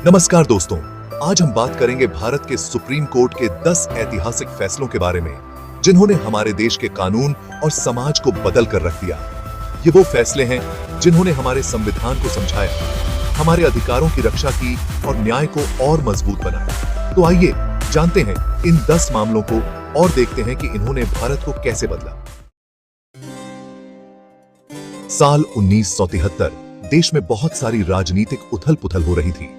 नमस्कार दोस्तों, आज हम बात करेंगे भारत के सुप्रीम कोर्ट के 10 ऐतिहासिक फैसलों के बारे में, जिन्होंने हमारे देश के कानून और समाज को बदल कर रख दिया। ये वो फैसले हैं जिन्होंने हमारे संविधान को समझाया, हमारे अधिकारों की रक्षा की और न्याय को और मजबूत बनाया। तो आइए जानते हैं इन 10 मामलों को और देखते हैं कि इन्होंने भारत को कैसे बदला। साल 1973 देश में बहुत सारी राजनीतिक उथल-पुथल हो रही थी।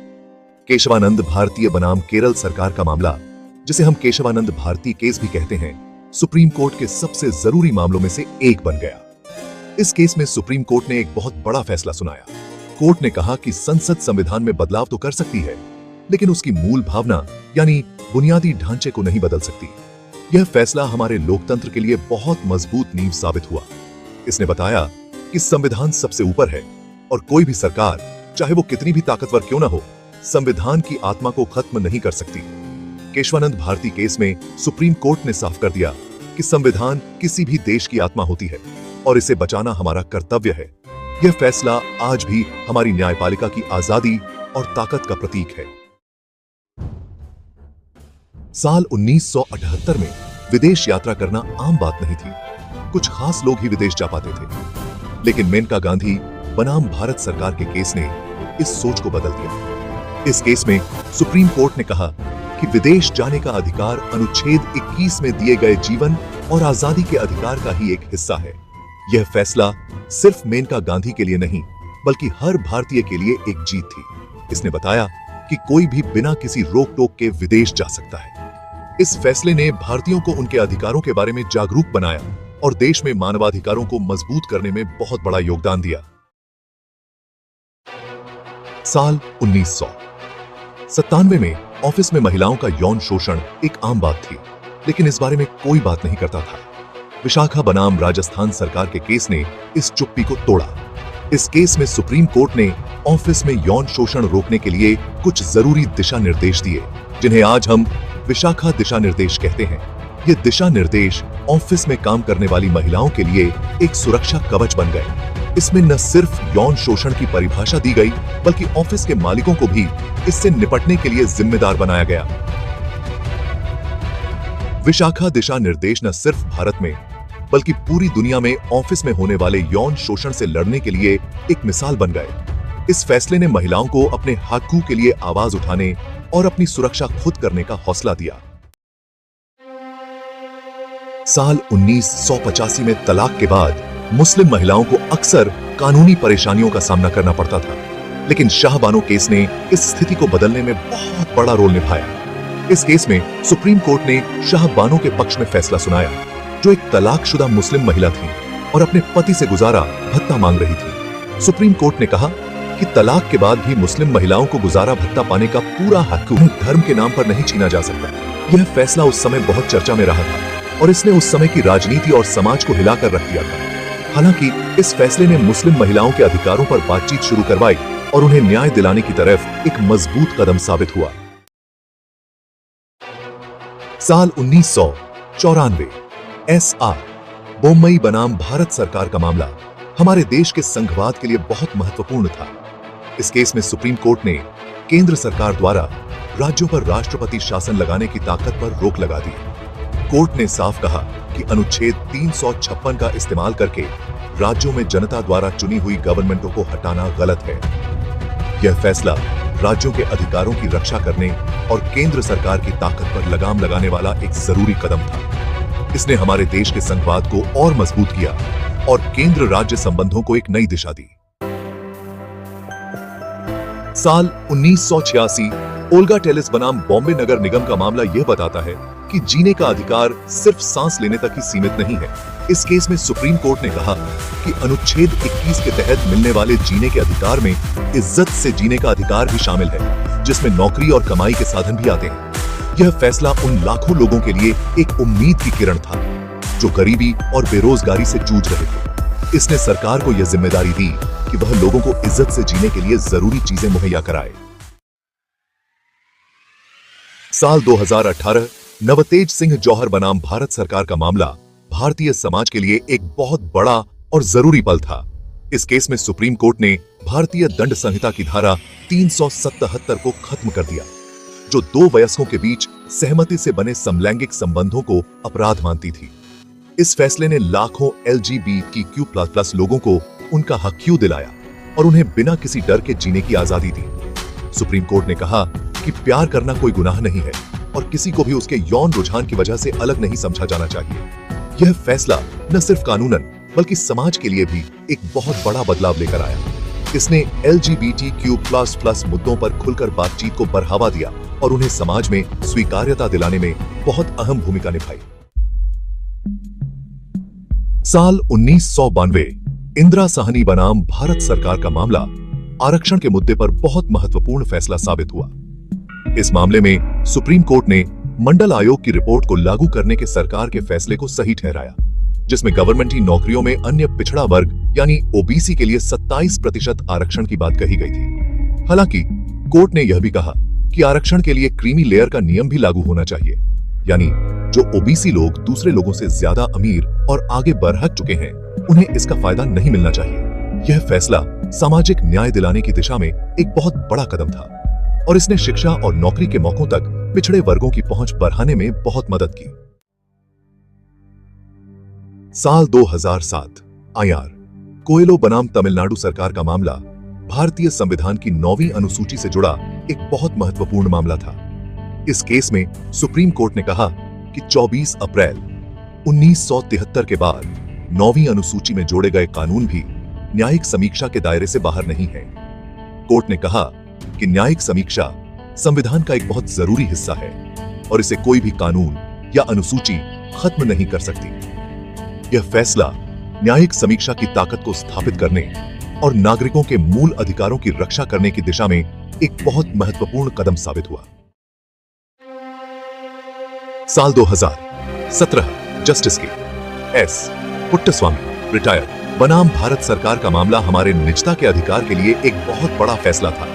केशवानंद भारतीय बनाम केरल सरकार का मामला, जिसे हम केशवानंद भारती केस भी कहते हैं, सुप्रीम कोर्ट के सबसे जरूरी मामलों में से एक बन गया। इस केस में सुप्रीम कोर्ट ने एक बहुत बड़ा फैसला सुनाया। कोर्ट ने कहा कि संसद संविधान में बदलाव तो कर सकती है, लेकिन उसकी मूल भावना यानी बुनियादी ढांचे को नहीं बदल सकती। यह फैसला हमारे लोकतंत्र के लिए बहुत मजबूत नींव साबित हुआ। इसने बताया कि संविधान सबसे ऊपर है और कोई भी सरकार, चाहे वो कितनी भी ताकतवर क्यों ना हो, संविधान की आत्मा को खत्म नहीं कर सकती। केशवानंद भारती केस में सुप्रीम कोर्ट ने साफ कर दिया कि संविधान किसी भी देश की आत्मा होती है और इसे बचाना हमारा कर्तव्य है। यह फैसला आज भी हमारी न्यायपालिका की आजादी और ताकत का प्रतीक है। साल 1978 में विदेश यात्रा करना आम बात नहीं थी। कुछ खास लोग ही विदेश जा पाते थे, लेकिन मेनका गांधी बनाम भारत सरकार के केस ने इस सोच को बदल दिया। इस केस में सुप्रीम कोर्ट ने कहा कि विदेश जाने का अधिकार अनुच्छेद 21 में दिए गए जीवन और आजादी के अधिकार का ही एक हिस्सा है। यह फैसला सिर्फ मेनका गांधी के लिए नहीं, बल्कि हर भारतीय के लिए एक जीत थी। इसने बताया कि कोई भी बिना किसी रोक टोक के विदेश जा सकता है। इस फैसले ने भारतीयों को उनके अधिकारों के बारे में जागरूक बनाया और देश में मानवाधिकारों को मजबूत करने में बहुत बड़ा योगदान दिया। साल 1997 में ऑफिस में महिलाओं का यौन शोषण एक आम बात थी, लेकिन इस बारे में कोई बात नहीं करता था। विशाखा बनाम राजस्थान सरकार के केस ने इस चुप्पी को तोड़ा। इस केस में सुप्रीम कोर्ट ने ऑफिस में यौन शोषण रोकने के लिए कुछ जरूरी दिशा निर्देश दिए, जिन्हें आज हम विशाखा दिशा निर्देश कहते हैं। ये दिशा निर्देश ऑफिस में काम करने वाली महिलाओं के लिए एक सुरक्षा कवच बन गए। इसमें न सिर्फ यौन शोषण की परिभाषा दी गई, बल्कि ऑफिस के मालिकों को भी इससे निपटने के लिए जिम्मेदार बनाया गया। विशाखा दिशा निर्देश न सिर्फ भारत में, बल्कि पूरी दुनिया में ऑफिस में होने वाले यौन शोषण से लड़ने के लिए एक मिसाल बन गए। इस फैसले ने महिलाओं को अपने हकों के लिए आवाज उठाने और अपनी सुरक्षा खुद करने का हौसला दिया। साल 1985 में तलाक के बाद मुस्लिम महिलाओं को अक्सर कानूनी परेशानियों का सामना करना पड़ता था, लेकिन शाहबानो केस ने इस स्थिति को बदलने में बहुत बड़ा रोल निभाया। इस केस में सुप्रीम कोर्ट ने शाहबानो के पक्ष में फैसला सुनाया, जो एक तलाकशुदा मुस्लिम महिला थी और अपने पति से गुजारा भत्ता मांग रही थी। सुप्रीम कोर्ट ने कहा कि तलाक के बाद भी मुस्लिम महिलाओं को गुजारा भत्ता पाने का पूरा हक धर्म के नाम पर नहीं छीना जा सकता। यह फैसला उस समय बहुत चर्चा में रहा था और इसने उस समय की राजनीति और समाज को हिलाकर रख दिया था। हालांकि इस फैसले ने मुस्लिम महिलाओं के अधिकारों पर बातचीत शुरू करवाई और उन्हें न्याय दिलाने की तरफ एक मजबूत कदम साबित हुआ। साल 1994 SR बोम्मई बनाम भारत सरकार का मामला हमारे देश के संघवाद के लिए बहुत महत्वपूर्ण था। इस केस में सुप्रीम कोर्ट ने केंद्र सरकार द्वारा राज्यों पर राष्ट्रपति शासन लगाने की ताकत पर रोक लगा दी। कोर्ट ने साफ कहा कि अनुच्छेद 356 का इस्तेमाल करके राज्यों में जनता द्वारा चुनी हुई गवर्नमेंटों को हटाना गलत है। यह फैसला राज्यों के अधिकारों की रक्षा करने और केंद्र सरकार की ताकत पर लगाम लगाने वाला एक जरूरी कदम था। इसने हमारे देश के संघवाद को और मजबूत किया और केंद्र राज्य संबंधों को एक नई दिशा दी। साल 1986 ओल्गा टेलिस बनाम बॉम्बे नगर निगम का मामला यह बताता है कि जीने का अधिकार सिर्फ सांस लेने तक ही सीमित नहीं है। इस केस में सुप्रीम कोर्ट ने कहा कि अनुच्छेद 21 के तहत मिलने वाले जीने के अधिकार में इज्जत से जीने का अधिकार भी शामिल है, जिसमें नौकरी और कमाई के साधन भी आते हैं। यह फैसला उन लाखों लोगों के लिए एक उम्मीद की किरण था, जो गरीबी और बेरोजगारी से जूझ रहे थे। इसने सरकार को यह जिम्मेदारी दी कि वह लोगों को इज्जत से जीने के लिए जरूरी चीजें मुहैया कराए। साल 2018 नवतेज सिंह जौहर बनाम भारत सरकार का मामला भारतीय समाज के लिए एक बहुत बड़ा और जरूरी पल था। इस केस में सुप्रीम कोर्ट ने भारतीय दंड संहिता की धारा 377 को खत्म कर दिया, जो दो वयस्कों के बीच सहमति से बने समलैंगिक संबंधों को अपराध मानती थी। इस फैसले ने लाखों LGBTQ+ लोगों को उनका हक क्यों दिलाया और उन्हें बिना किसी डर के जीने की आजादी दी। सुप्रीम कोर्ट ने कहा कि प्यार करना कोई गुनाह नहीं है और किसी को भी उसके यौन रुझान की वजह से अलग नहीं समझा जाना चाहिए। यह फैसला न सिर्फ कानूनन बल्कि समाज के लिए भी एक बहुत बड़ा बदलाव लेकर आया। इसने LGBTQ+ मुद्दों पर खुलकर बातचीत को बढ़ावा दिया और उन्हें समाज में स्वीकार्यता दिलाने में बहुत अहम भूमिका निभाई। साल 1992 इंदिरा साहनी बनाम भारत सरकार का मामला आरक्षण के मुद्दे पर बहुत महत्वपूर्ण फैसला साबित हुआ। इस मामले में सुप्रीम कोर्ट ने मंडल आयोग की रिपोर्ट को लागू करने के सरकार के फैसले को सही ठहराया, जिसमें गवर्नमेंटी नौकरियों में अन्य पिछड़ा वर्ग यानी OBC के लिए 27% आरक्षण की बात कही गई थी। हालांकि कोर्ट ने यह भी कहा कि आरक्षण के लिए क्रीमी लेयर का नियम भी लागू होना चाहिए, यानी जो OBC लोग दूसरे लोगों से ज्यादा अमीर और आगे बढ़ चुके हैं, उन्हें इसका फायदा नहीं मिलना चाहिए। यह फैसला सामाजिक न्याय दिलाने की दिशा में एक बहुत बड़ा कदम था और इसने शिक्षा और नौकरी के मौकों तक पिछड़े वर्गों की पहुंच बढ़ाने में बहुत मदद की। साल 2007 IR कोयलो बनाम तमिलनाडु सरकार का मामला भारतीय संविधान की 9वीं अनुसूची से जुड़ा एक बहुत महत्वपूर्ण मामला था। इस केस में सुप्रीम कोर्ट ने कहा कि 24 अप्रैल 1973 के बाद 9वीं अनुसूची में जोड़े गए कानून भी न्यायिक समीक्षा के दायरे से बाहर नहीं है। कोर्ट ने कहा कि न्यायिक समीक्षा संविधान का एक बहुत जरूरी हिस्सा है और इसे कोई भी कानून या अनुसूची खत्म नहीं कर सकती। यह फैसला न्यायिक समीक्षा की ताकत को स्थापित करने और नागरिकों के मूल अधिकारों की रक्षा करने की दिशा में एक बहुत महत्वपूर्ण कदम साबित हुआ। साल 2017 जस्टिस के S पुट्टस्वामी रिटायर्ड बनाम भारत सरकार का मामला हमारे निजता के अधिकार के लिए एक बहुत बड़ा फैसला था।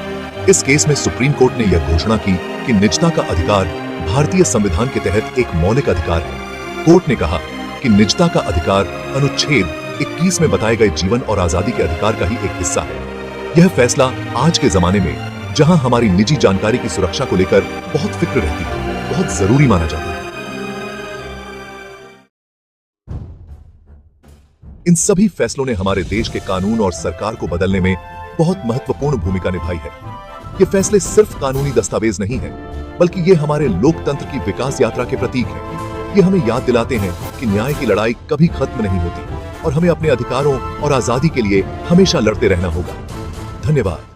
इस केस में सुप्रीम कोर्ट ने यह घोषणा की कि निजता का अधिकार भारतीय संविधान के तहत एक मौलिक अधिकार है। कोर्ट ने कहा कि निजता का अधिकार अनुच्छेद 21 में बताए गए जीवन और आजादी के अधिकार का ही एक हिस्सा है। यह फैसला आज के जमाने में, जहां हमारी निजी जानकारी की सुरक्षा को लेकर बहुत फिक्र रहती है, बहुत जरूरी माना जाता है। इन सभी फैसलों ने हमारे देश के कानून और सरकार को बदलने में बहुत महत्वपूर्ण भूमिका निभाई है। ये फैसले सिर्फ कानूनी दस्तावेज नहीं हैं, बल्कि ये हमारे लोकतंत्र की विकास यात्रा के प्रतीक हैं। ये हमें याद दिलाते हैं कि न्याय की लड़ाई कभी खत्म नहीं होती और हमें अपने अधिकारों और आजादी के लिए हमेशा लड़ते रहना होगा। धन्यवाद।